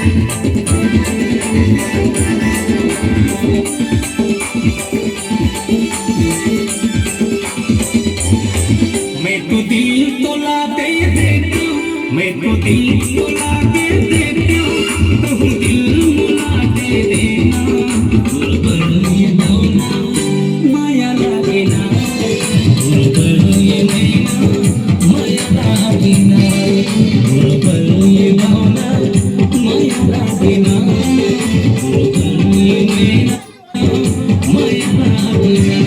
मैं तो दिल तोला दे देता हूँ, मैं तो दिल तोला दे देता हूँ, तू दिल मुला दे देना। गुलबर ये मौना माया लागे ना, गुलबर ये नैना माया लागे ना, गुलबर ये मौना माया लागे ना, गुलबर ये नैना माया लागे ना।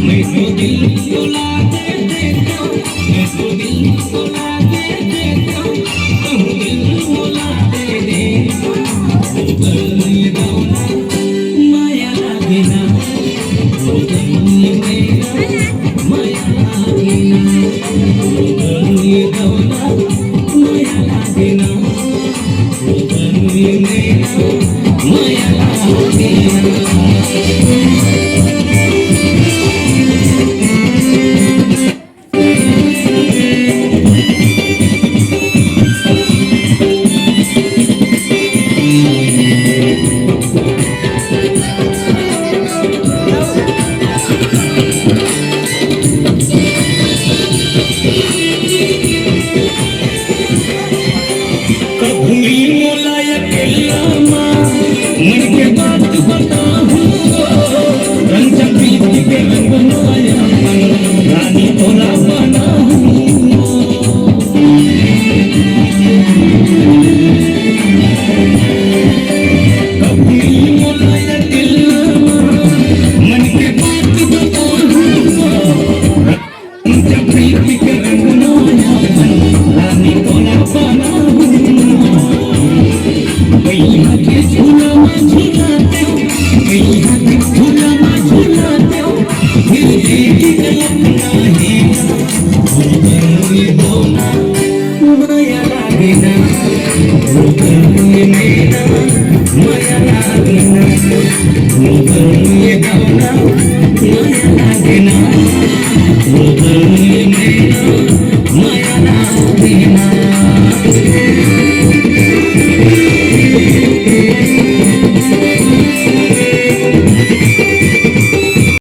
मैं तो दिल तोला दे देता हूँ, मैं तो दिल तोला दे देता हूँ, तू दिल मुला दे देना। गुलबर ये मौना माया लागे ना, गुलबर ये नैना माया लागे ना, गुलबर ये मौना माया लागे ना, गुलबर ये नैना माया लागे ना। मन के बात बताऊं, रंग प्रीति के रंग माया रानी तोरा बनाऊं। कभी मोलाया दिल मन के बात बताऊं, रंग प्रीति के रंग माया रानी तोरा बनाऊं। मैया के झूला में झूलाते हो, मैया के झूला में झूलाते हो, फिर देखी अपना है गुलबर ये मौना माया लागे ना, गुलबर ये नैना माया लागे ना, गुलबर ये मौना माया लागे ना, गुलबर ये नैना माया लागे ना।